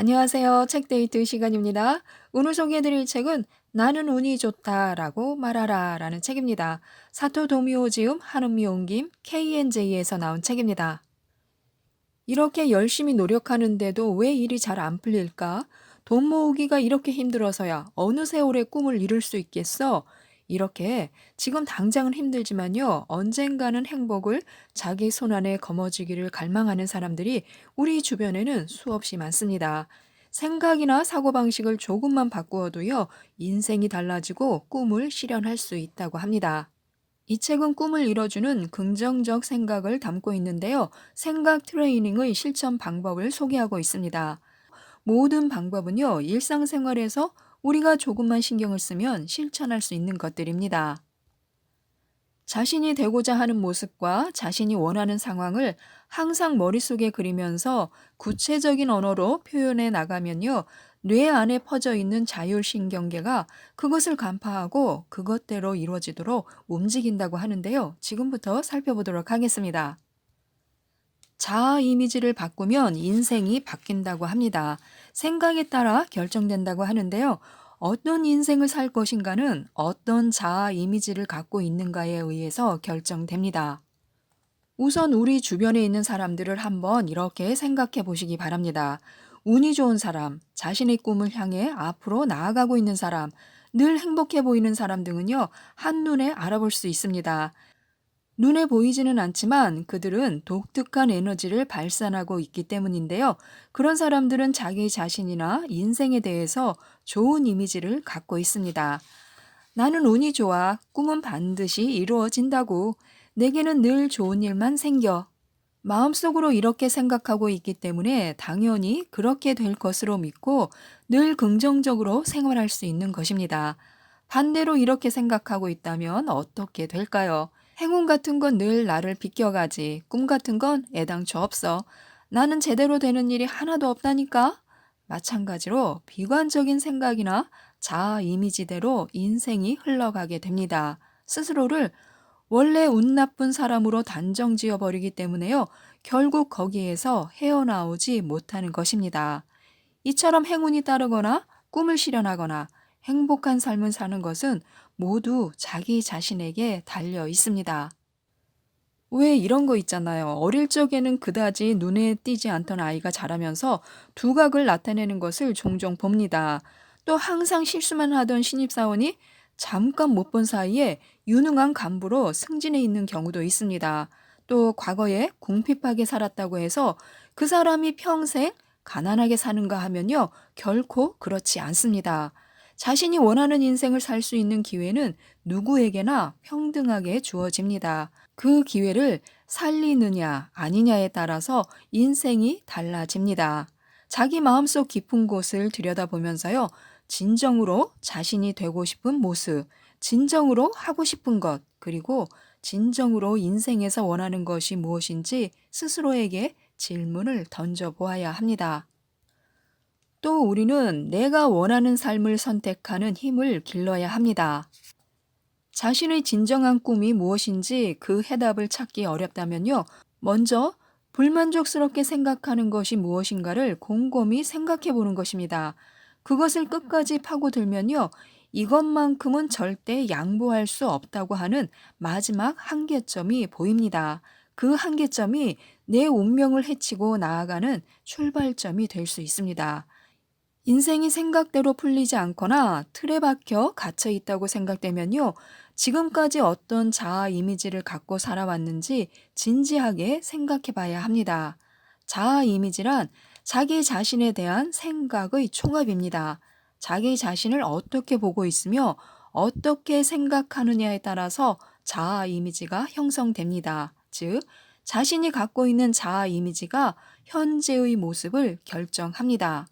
안녕하세요. 책데이트 시간입니다. 오늘 소개해드릴 책은 나는 운이 좋다라고 말하라 라는 책입니다. 사토 도미오 지음, 한은미 옮김, KNJ에서 나온 책입니다. 이렇게 열심히 노력하는데도 왜 일이 잘 안 풀릴까? 돈 모으기가 이렇게 힘들어서야 어느 세월에 꿈을 이룰 수 있겠어? 이렇게 지금 당장은 힘들지만요, 언젠가는 행복을 자기 손안에 거머쥐기를 갈망하는 사람들이 우리 주변에는 수없이 많습니다. 생각이나 사고방식을 조금만 바꾸어도요, 인생이 달라지고 꿈을 실현할 수 있다고 합니다. 이 책은 꿈을 이뤄주는 긍정적 생각을 담고 있는데요. 생각 트레이닝의 실천 방법을 소개하고 있습니다. 모든 방법은요, 일상생활에서 우리가 조금만 신경을 쓰면 실천할 수 있는 것들입니다. 자신이 되고자 하는 모습과 자신이 원하는 상황을 항상 머릿속에 그리면서 구체적인 언어로 표현해 나가면요, 뇌 안에 퍼져 있는 자율신경계가 그것을 간파하고 그것대로 이루어지도록 움직인다고 하는데요. 지금부터 살펴보도록 하겠습니다. 자아 이미지를 바꾸면 인생이 바뀐다고 합니다. 생각에 따라 결정된다고 하는데요. 어떤 인생을 살 것인가는 어떤 자아 이미지를 갖고 있는가에 의해서 결정됩니다. 우선 우리 주변에 있는 사람들을 한번 이렇게 생각해 보시기 바랍니다. 운이 좋은 사람, 자신의 꿈을 향해 앞으로 나아가고 있는 사람, 늘 행복해 보이는 사람 등은요, 한눈에 알아볼 수 있습니다. 눈에 보이지는 않지만 그들은 독특한 에너지를 발산하고 있기 때문인데요. 그런 사람들은 자기 자신이나 인생에 대해서 좋은 이미지를 갖고 있습니다. 나는 운이 좋아. 꿈은 반드시 이루어진다고. 내게는 늘 좋은 일만 생겨. 마음속으로 이렇게 생각하고 있기 때문에 당연히 그렇게 될 것으로 믿고 늘 긍정적으로 생활할 수 있는 것입니다. 반대로 이렇게 생각하고 있다면 어떻게 될까요? 행운 같은 건 늘 나를 비껴가지. 꿈 같은 건 애당초 없어. 나는 제대로 되는 일이 하나도 없다니까? 마찬가지로 비관적인 생각이나 자아 이미지대로 인생이 흘러가게 됩니다. 스스로를 원래 운 나쁜 사람으로 단정 지어 버리기 때문에요. 결국 거기에서 헤어나오지 못하는 것입니다. 이처럼 행운이 따르거나 꿈을 실현하거나 행복한 삶을 사는 것은 모두 자기 자신에게 달려 있습니다. 왜 이런 거 있잖아요. 어릴 적에는 그다지 눈에 띄지 않던 아이가 자라면서 두각을 나타내는 것을 종종 봅니다. 또 항상 실수만 하던 신입사원이 잠깐 못 본 사이에 유능한 간부로 승진해 있는 경우도 있습니다. 또 과거에 궁핍하게 살았다고 해서 그 사람이 평생 가난하게 사는가 하면요, 결코 그렇지 않습니다. 자신이 원하는 인생을 살 수 있는 기회는 누구에게나 평등하게 주어집니다. 그 기회를 살리느냐 아니냐에 따라서 인생이 달라집니다. 자기 마음속 깊은 곳을 들여다보면서요, 진정으로 자신이 되고 싶은 모습, 진정으로 하고 싶은 것, 그리고 진정으로 인생에서 원하는 것이 무엇인지 스스로에게 질문을 던져보아야 합니다. 또 우리는 내가 원하는 삶을 선택하는 힘을 길러야 합니다. 자신의 진정한 꿈이 무엇인지 그 해답을 찾기 어렵다면요, 먼저 불만족스럽게 생각하는 것이 무엇인가를 곰곰이 생각해 보는 것입니다. 그것을 끝까지 파고들면요, 이것만큼은 절대 양보할 수 없다고 하는 마지막 한계점이 보입니다. 그 한계점이 내 운명을 헤치고 나아가는 출발점이 될 수 있습니다. 인생이 생각대로 풀리지 않거나 틀에 박혀 갇혀 있다고 생각되면요, 지금까지 어떤 자아 이미지를 갖고 살아왔는지 진지하게 생각해 봐야 합니다. 자아 이미지란 자기 자신에 대한 생각의 총합입니다. 자기 자신을 어떻게 보고 있으며 어떻게 생각하느냐에 따라서 자아 이미지가 형성됩니다. 즉, 자신이 갖고 있는 자아 이미지가 현재의 모습을 결정합니다.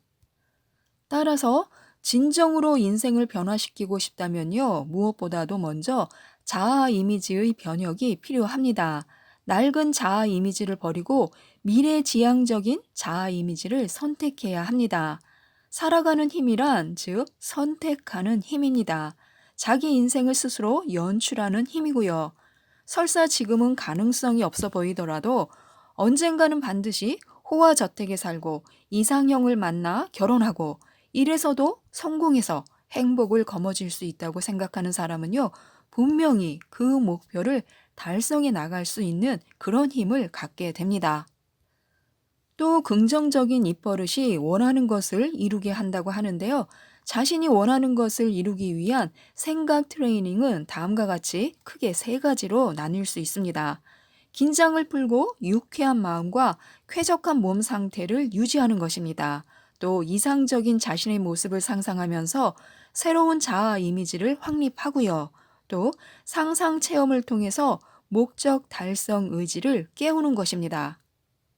따라서 진정으로 인생을 변화시키고 싶다면요, 무엇보다도 먼저 자아 이미지의 변혁이 필요합니다. 낡은 자아 이미지를 버리고 미래지향적인 자아 이미지를 선택해야 합니다. 살아가는 힘이란 즉 선택하는 힘입니다. 자기 인생을 스스로 연출하는 힘이고요. 설사 지금은 가능성이 없어 보이더라도 언젠가는 반드시 호화저택에 살고 이상형을 만나 결혼하고 이래서도 성공해서 행복을 거머쥘 수 있다고 생각하는 사람은요, 분명히 그 목표를 달성해 나갈 수 있는 그런 힘을 갖게 됩니다. 또 긍정적인 입버릇이 원하는 것을 이루게 한다고 하는데요. 자신이 원하는 것을 이루기 위한 생각 트레이닝은 다음과 같이 크게 세 가지로 나뉠 수 있습니다. 긴장을 풀고 유쾌한 마음과 쾌적한 몸 상태를 유지하는 것입니다. 또 이상적인 자신의 모습을 상상하면서 새로운 자아 이미지를 확립하고요. 또 상상 체험을 통해서 목적 달성 의지를 깨우는 것입니다.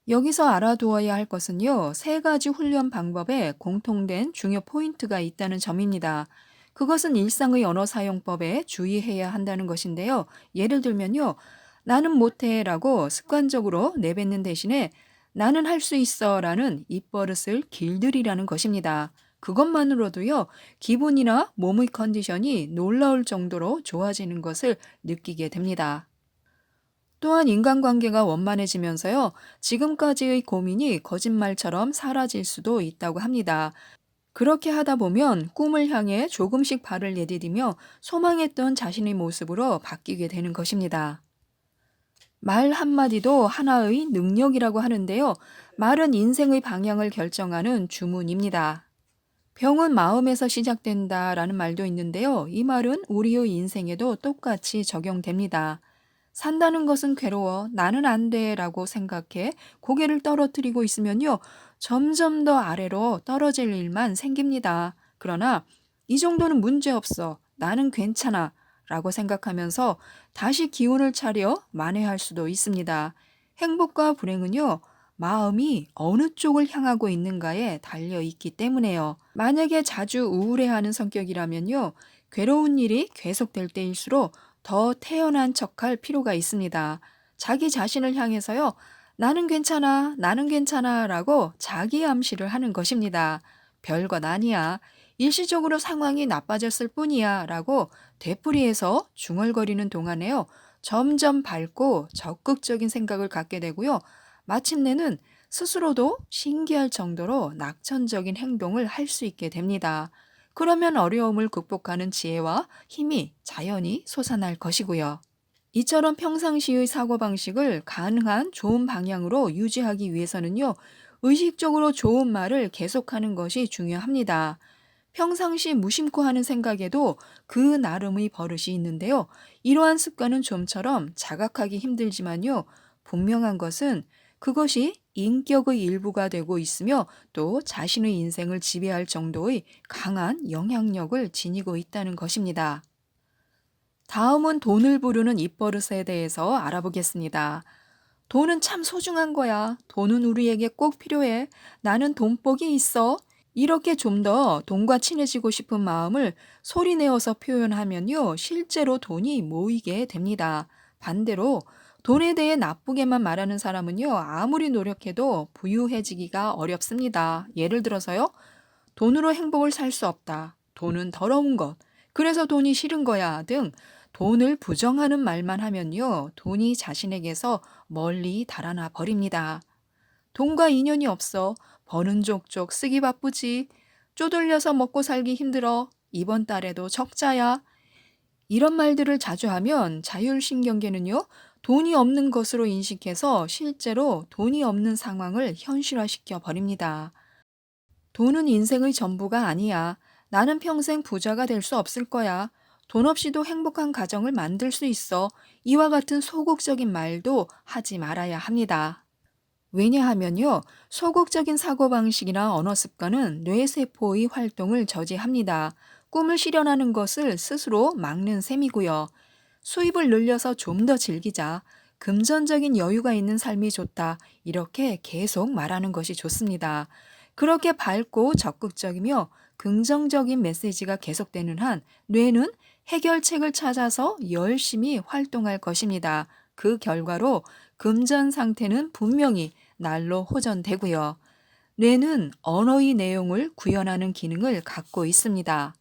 여기서 알아두어야 할 것은요, 세 가지 훈련 방법에 공통된 중요 포인트가 있다는 점입니다. 그것은 일상의 언어 사용법에 주의해야 한다는 것인데요. 예를 들면요, 나는 못해 라고 습관적으로 내뱉는 대신에 나는 할 수 있어 라는 입버릇을 길들이라는 것입니다. 그것만으로도요, 기분이나 몸의 컨디션이 놀라울 정도로 좋아지는 것을 느끼게 됩니다. 또한 인간관계가 원만해지면서요, 지금까지의 고민이 거짓말처럼 사라질 수도 있다고 합니다. 그렇게 하다 보면 꿈을 향해 조금씩 발을 내디디며 소망했던 자신의 모습으로 바뀌게 되는 것입니다. 말 한마디도 하나의 능력이라고 하는데요. 말은 인생의 방향을 결정하는 주문입니다. 병은 마음에서 시작된다라는 말도 있는데요. 이 말은 우리의 인생에도 똑같이 적용됩니다. 산다는 것은 괴로워. 나는 안 돼. 라고 생각해 고개를 떨어뜨리고 있으면요. 점점 더 아래로 떨어질 일만 생깁니다. 그러나 이 정도는 문제 없어. 나는 괜찮아. 라고 생각하면서 다시 기운을 차려 만회할 수도 있습니다. 행복과 불행은요. 마음이 어느 쪽을 향하고 있는가에 달려 있기 때문에요. 만약에 자주 우울해하는 성격이라면요. 괴로운 일이 계속될 때일수록 더 태연한 척할 필요가 있습니다. 자기 자신을 향해서요. 나는 괜찮아 라고 자기 암시를 하는 것입니다. 별것 아니야. 일시적으로 상황이 나빠졌을 뿐이야 라고 되풀이해서 중얼거리는 동안에요. 점점 밝고 적극적인 생각을 갖게 되고요. 마침내는 스스로도 신기할 정도로 낙천적인 행동을 할 수 있게 됩니다. 그러면 어려움을 극복하는 지혜와 힘이 자연히 솟아날 것이고요. 이처럼 평상시의 사고방식을 가능한 좋은 방향으로 유지하기 위해서는요, 의식적으로 좋은 말을 계속하는 것이 중요합니다. 평상시 무심코 하는 생각에도 그 나름의 버릇이 있는데요. 이러한 습관은 좀처럼 자각하기 힘들지만요. 분명한 것은 그것이 인격의 일부가 되고 있으며 또 자신의 인생을 지배할 정도의 강한 영향력을 지니고 있다는 것입니다. 다음은 돈을 부르는 입버릇에 대해서 알아보겠습니다. 돈은 참 소중한 거야. 돈은 우리에게 꼭 필요해. 나는 돈복이 있어. 이렇게 좀 더 돈과 친해지고 싶은 마음을 소리내어서 표현하면요, 실제로 돈이 모이게 됩니다. 반대로 돈에 대해 나쁘게만 말하는 사람은요, 아무리 노력해도 부유해지기가 어렵습니다. 예를 들어서요, 돈으로 행복을 살 수 없다. 돈은 더러운 것. 그래서 돈이 싫은 거야. 등 돈을 부정하는 말만 하면요, 돈이 자신에게서 멀리 달아나 버립니다. 돈과 인연이 없어. 버는 족족 쓰기 바쁘지. 쪼들려서 먹고 살기 힘들어. 이번 달에도 적자야. 이런 말들을 자주 하면 자율신경계는요, 돈이 없는 것으로 인식해서 실제로 돈이 없는 상황을 현실화시켜 버립니다. 돈은 인생의 전부가 아니야. 나는 평생 부자가 될 수 없을 거야. 돈 없이도 행복한 가정을 만들 수 있어. 이와 같은 소극적인 말도 하지 말아야 합니다. 왜냐하면요, 소극적인 사고방식이나 언어 습관은 뇌세포의 활동을 저지합니다. 꿈을 실현하는 것을 스스로 막는 셈이고요. 수입을 늘려서 좀 더 즐기자. 금전적인 여유가 있는 삶이 좋다. 이렇게 계속 말하는 것이 좋습니다. 그렇게 밝고 적극적이며 긍정적인 메시지가 계속되는 한 뇌는 해결책을 찾아서 열심히 활동할 것입니다. 그 결과로 금전 상태는 분명히 날로 호전되고요. 뇌는 언어의 내용을 구현하는 기능을 갖고 있습니다.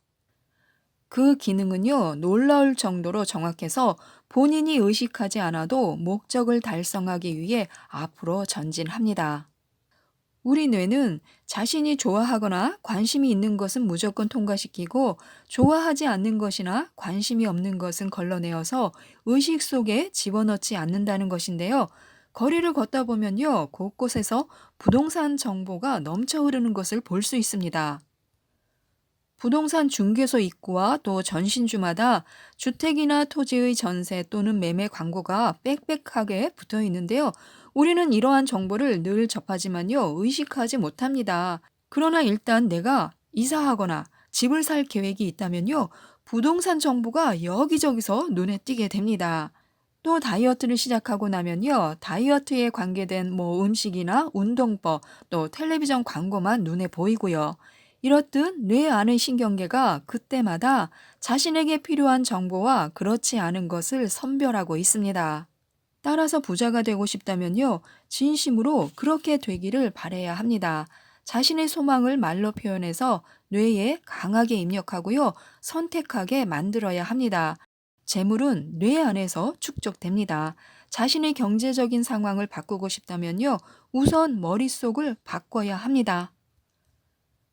그 기능은요, 놀라울 정도로 정확해서 본인이 의식하지 않아도 목적을 달성하기 위해 앞으로 전진합니다. 우리 뇌는 자신이 좋아하거나 관심이 있는 것은 무조건 통과시키고 좋아하지 않는 것이나 관심이 없는 것은 걸러내어서 의식 속에 집어넣지 않는다는 것인데요. 거리를 걷다 보면요, 곳곳에서 부동산 정보가 넘쳐 흐르는 것을 볼 수 있습니다. 부동산 중개소 입구와 또 전신주마다 주택이나 토지의 전세 또는 매매 광고가 빽빽하게 붙어 있는데요. 우리는 이러한 정보를 늘 접하지만요, 의식하지 못합니다. 그러나 일단 내가 이사하거나 집을 살 계획이 있다면요, 부동산 정보가 여기저기서 눈에 띄게 됩니다. 또 다이어트를 시작하고 나면요, 다이어트에 관계된 음식이나 운동법, 또 텔레비전 광고만 눈에 보이고요. 이렇듯 뇌 안의 신경계가 그때마다 자신에게 필요한 정보와 그렇지 않은 것을 선별하고 있습니다. 따라서 부자가 되고 싶다면요, 진심으로 그렇게 되기를 바라야 합니다. 자신의 소망을 말로 표현해서 뇌에 강하게 입력하고요, 선택하게 만들어야 합니다. 재물은 뇌 안에서 축적됩니다. 자신의 경제적인 상황을 바꾸고 싶다면요, 우선 머릿속을 바꿔야 합니다.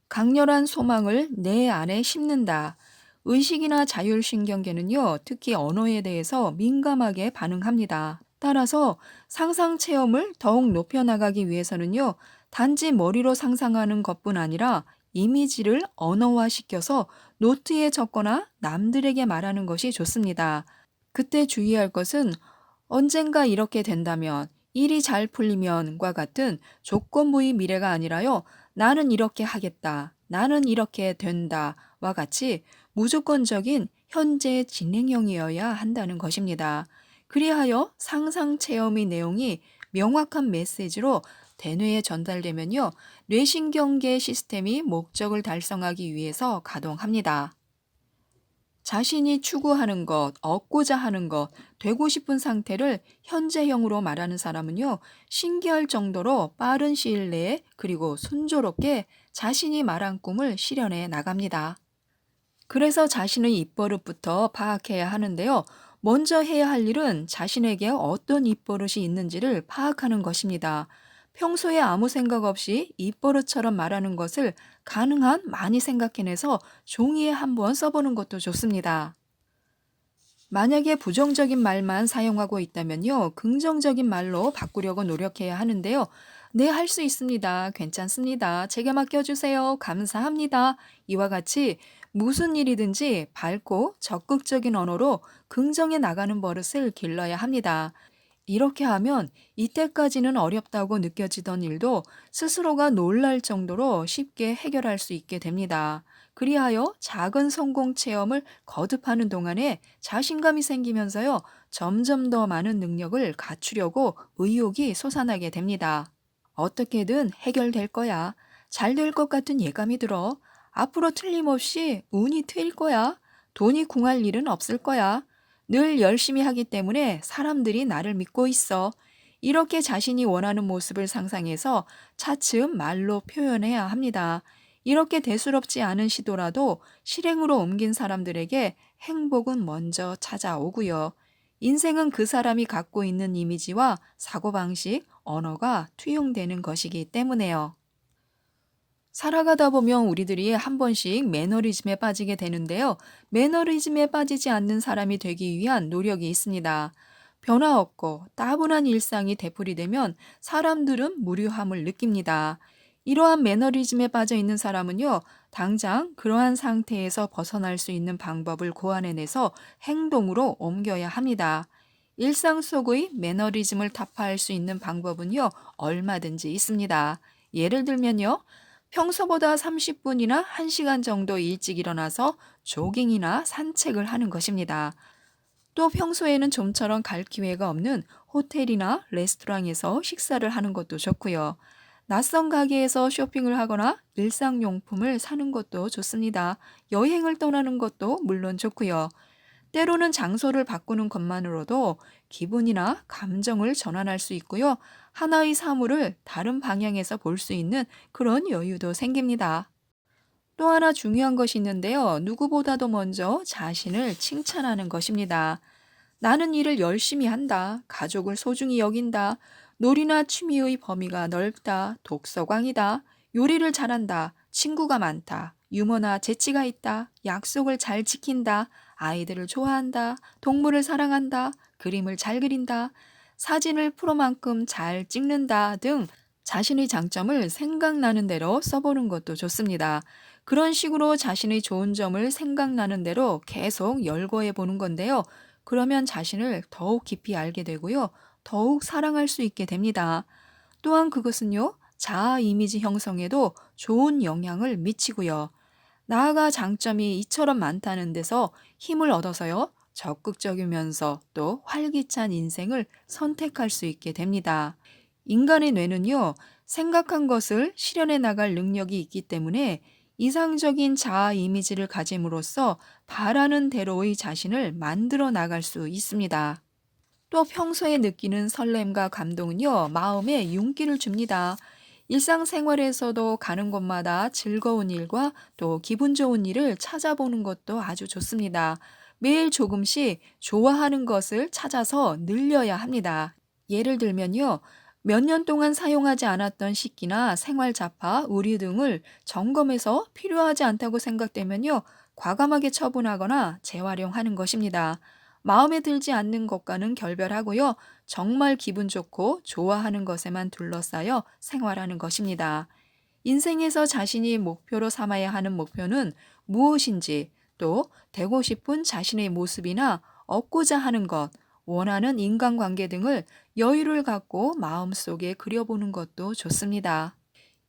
강렬한 소망을 내 안에 심는다. 의식이나 자율신경계는요, 특히 언어에 대해서 민감하게 반응합니다. 따라서 상상 체험을 더욱 높여나가기 위해서는요, 단지 머리로 상상하는 것뿐 아니라 이미지를 언어화시켜서 노트에 적거나 남들에게 말하는 것이 좋습니다. 그때 주의할 것은 언젠가 이렇게 된다면, 일이 잘 풀리면과 같은 조건부의 미래가 아니라요, 나는 이렇게 하겠다, 나는 이렇게 된다와 같이 무조건적인 현재 진행형이어야 한다는 것입니다. 그리하여 상상 체험의 내용이 명확한 메시지로 대뇌에 전달되면요, 뇌신경계 시스템이 목적을 달성하기 위해서 가동합니다. 자신이 추구하는 것, 얻고자 하는 것, 되고 싶은 상태를 현재형으로 말하는 사람은요, 신기할 정도로 빠른 시일 내에 그리고 순조롭게 자신이 말한 꿈을 실현해 나갑니다. 그래서 자신의 입버릇부터 파악해야 하는데요. 먼저 해야 할 일은 자신에게 어떤 입버릇이 있는지를 파악하는 것입니다. 평소에 아무 생각 없이 입버릇처럼 말하는 것을 가능한 많이 생각해내서 종이에 한번 써보는 것도 좋습니다. 만약에 부정적인 말만 사용하고 있다면요, 긍정적인 말로 바꾸려고 노력해야 하는데요. 네, 할 수 있습니다. 괜찮습니다. 제게 맡겨주세요. 감사합니다. 이와 같이 무슨 일이든지 밝고 적극적인 언어로 긍정해 나가는 버릇을 길러야 합니다. 이렇게 하면 이때까지는 어렵다고 느껴지던 일도 스스로가 놀랄 정도로 쉽게 해결할 수 있게 됩니다. 그리하여 작은 성공 체험을 거듭하는 동안에 자신감이 생기면서요, 점점 더 많은 능력을 갖추려고 의욕이 솟아나게 됩니다. 어떻게든 해결될 거야. 잘 될 것 같은 예감이 들어. 앞으로 틀림없이 운이 트일 거야. 돈이 궁할 일은 없을 거야. 늘 열심히 하기 때문에 사람들이 나를 믿고 있어. 이렇게 자신이 원하는 모습을 상상해서 차츰 말로 표현해야 합니다. 이렇게 대수롭지 않은 시도라도 실행으로 옮긴 사람들에게 행복은 먼저 찾아오고요. 인생은 그 사람이 갖고 있는 이미지와 사고방식, 언어가 투영되는 것이기 때문에요. 살아가다 보면 우리들이 한 번씩 매너리즘에 빠지게 되는데요. 매너리즘에 빠지지 않는 사람이 되기 위한 노력이 있습니다. 변화 없고 따분한 일상이 되풀이되면 사람들은 무료함을 느낍니다. 이러한 매너리즘에 빠져 있는 사람은요, 당장 그러한 상태에서 벗어날 수 있는 방법을 고안해내서 행동으로 옮겨야 합니다. 일상 속의 매너리즘을 타파할 수 있는 방법은요, 얼마든지 있습니다. 예를 들면요, 평소보다 30분이나 1시간 정도 일찍 일어나서 조깅이나 산책을 하는 것입니다. 또 평소에는 좀처럼 갈 기회가 없는 호텔이나 레스토랑에서 식사를 하는 것도 좋고요. 낯선 가게에서 쇼핑을 하거나 일상용품을 사는 것도 좋습니다. 여행을 떠나는 것도 물론 좋고요. 때로는 장소를 바꾸는 것만으로도 기분이나 감정을 전환할 수 있고요. 하나의 사물을 다른 방향에서 볼 수 있는 그런 여유도 생깁니다. 또 하나 중요한 것이 있는데요. 누구보다도 먼저 자신을 칭찬하는 것입니다. 나는 일을 열심히 한다. 가족을 소중히 여긴다. 놀이나 취미의 범위가 넓다, 독서광이다, 요리를 잘한다, 친구가 많다, 유머나 재치가 있다, 약속을 잘 지킨다, 아이들을 좋아한다, 동물을 사랑한다, 그림을 잘 그린다, 사진을 프로만큼 잘 찍는다 등 자신의 장점을 생각나는 대로 써보는 것도 좋습니다. 그런 식으로 자신의 좋은 점을 생각나는 대로 계속 열거해 보는 건데요. 그러면 자신을 더욱 깊이 알게 되고요. 더욱 사랑할 수 있게 됩니다. 또한 그것은요, 자아 이미지 형성에도 좋은 영향을 미치고요. 나아가 장점이 이처럼 많다는 데서 힘을 얻어서요, 적극적이면서 또 활기찬 인생을 선택할 수 있게 됩니다. 인간의 뇌는요, 생각한 것을 실현해 나갈 능력이 있기 때문에 이상적인 자아 이미지를 가짐으로써 바라는 대로의 자신을 만들어 나갈 수 있습니다. 또 평소에 느끼는 설렘과 감동은요, 마음에 윤기를 줍니다. 일상생활에서도 가는 곳마다 즐거운 일과 또 기분 좋은 일을 찾아보는 것도 아주 좋습니다. 매일 조금씩 좋아하는 것을 찾아서 늘려야 합니다. 예를 들면요, 몇 년 동안 사용하지 않았던 식기나 생활 잡화, 의류 등을 점검해서 필요하지 않다고 생각되면요, 과감하게 처분하거나 재활용하는 것입니다. 마음에 들지 않는 것과는 결별하고요. 정말 기분 좋고 좋아하는 것에만 둘러싸여 생활하는 것입니다. 인생에서 자신이 목표로 삼아야 하는 목표는 무엇인지, 또 되고 싶은 자신의 모습이나 얻고자 하는 것, 원하는 인간관계 등을 여유를 갖고 마음속에 그려보는 것도 좋습니다.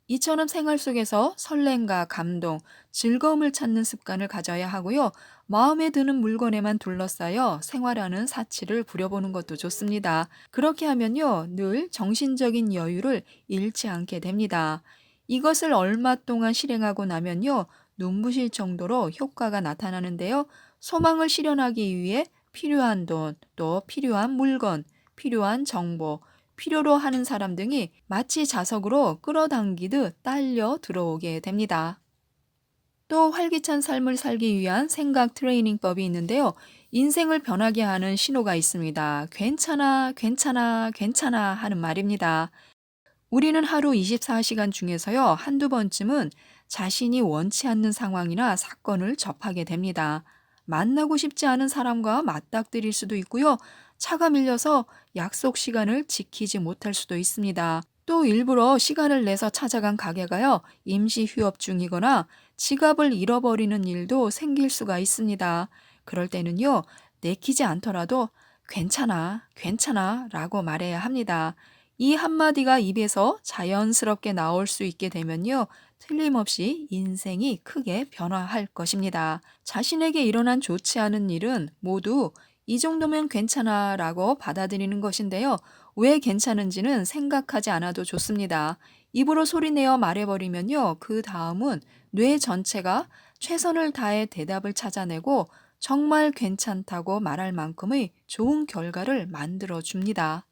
이처럼 생활 속에서 설렘과 감동, 즐거움을 찾는 습관을 가져야 하고요. 마음에 드는 물건에만 둘러싸여 생활하는 사치를 부려보는 것도 좋습니다. 그렇게 하면요, 늘 정신적인 여유를 잃지 않게 됩니다. 이것을 얼마 동안 실행하고 나면요, 눈부실 정도로 효과가 나타나는데요. 소망을 실현하기 위해 필요한 돈, 또 필요한 물건, 필요한 정보, 필요로 하는 사람 등이 마치 자석으로 끌어당기듯 딸려 들어오게 됩니다. 또 활기찬 삶을 살기 위한 생각 트레이닝법이 있는데요. 인생을 변하게 하는 신호가 있습니다. 괜찮아, 괜찮아, 괜찮아 하는 말입니다. 우리는 하루 24시간 중에서요, 한두 번쯤은 자신이 원치 않는 상황이나 사건을 접하게 됩니다. 만나고 싶지 않은 사람과 맞닥뜨릴 수도 있고요. 차가 밀려서 약속 시간을 지키지 못할 수도 있습니다. 또 일부러 시간을 내서 찾아간 가게가요, 임시 휴업 중이거나 지갑을 잃어버리는 일도 생길 수가 있습니다. 그럴 때는요, 내키지 않더라도 괜찮아, 괜찮아 라고 말해야 합니다. 이 한마디가 입에서 자연스럽게 나올 수 있게 되면요, 틀림없이 인생이 크게 변화할 것입니다. 자신에게 일어난 좋지 않은 일은 모두 이 정도면 괜찮아 라고 받아들이는 것인데요. 왜 괜찮은지는 생각하지 않아도 좋습니다. 입으로 소리내어 말해버리면요, 그 다음은 뇌 전체가 최선을 다해 대답을 찾아내고 정말 괜찮다고 말할 만큼의 좋은 결과를 만들어 줍니다.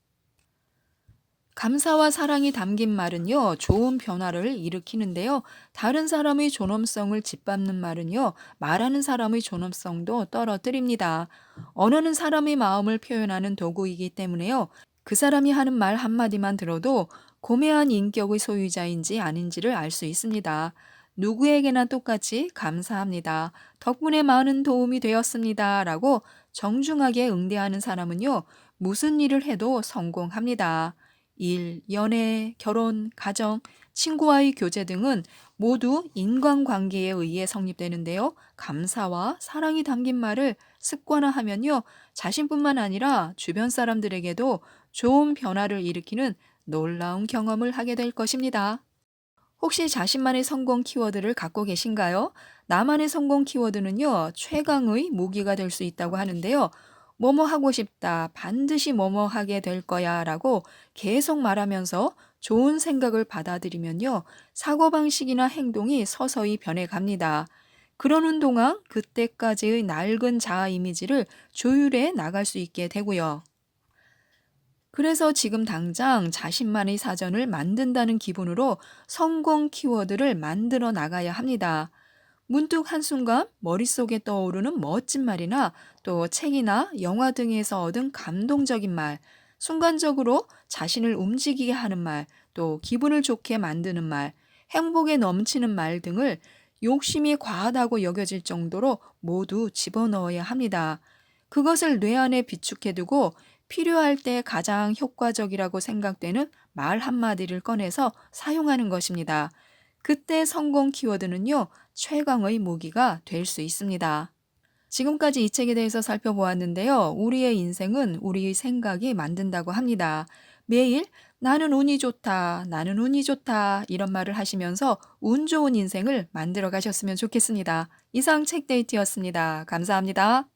감사와 사랑이 담긴 말은요, 좋은 변화를 일으키는데요. 다른 사람의 존엄성을 짓밟는 말은요, 말하는 사람의 존엄성도 떨어뜨립니다. 언어는 사람의 마음을 표현하는 도구이기 때문에요. 그 사람이 하는 말 한마디만 들어도 고매한 인격의 소유자인지 아닌지를 알 수 있습니다. 누구에게나 똑같이 감사합니다. 덕분에 많은 도움이 되었습니다. 라고 정중하게 응대하는 사람은요, 무슨 일을 해도 성공합니다. 일, 연애, 결혼, 가정, 친구와의 교제 등은 모두 인간관계에 의해 성립되는데요. 감사와 사랑이 담긴 말을 습관화하면요, 자신뿐만 아니라 주변 사람들에게도 좋은 변화를 일으키는 놀라운 경험을 하게 될 것입니다. 혹시 자신만의 성공 키워드를 갖고 계신가요? 나만의 성공 키워드는요, 최강의 무기가 될 수 있다고 하는데요. 뭐뭐 하고 싶다, 반드시 뭐뭐 하게 될 거야 라고 계속 말하면서 좋은 생각을 받아들이면요, 사고방식이나 행동이 서서히 변해갑니다. 그러는 동안 그때까지의 낡은 자아 이미지를 조율해 나갈 수 있게 되고요. 그래서 지금 당장 자신만의 사전을 만든다는 기분으로 성공 키워드를 만들어 나가야 합니다. 문득 한순간 머릿속에 떠오르는 멋진 말이나 또 책이나 영화 등에서 얻은 감동적인 말, 순간적으로 자신을 움직이게 하는 말, 또 기분을 좋게 만드는 말, 행복에 넘치는 말 등을 욕심이 과하다고 여겨질 정도로 모두 집어넣어야 합니다. 그것을 뇌 안에 비축해두고 필요할 때 가장 효과적이라고 생각되는 말 한마디를 꺼내서 사용하는 것입니다. 그때 성공 키워드는요, 최강의 무기가 될 수 있습니다. 지금까지 이 책에 대해서 살펴보았는데요. 우리의 인생은 우리의 생각이 만든다고 합니다. 매일 나는 운이 좋다, 나는 운이 좋다 이런 말을 하시면서 운 좋은 인생을 만들어 가셨으면 좋겠습니다. 이상 책데이트였습니다. 감사합니다.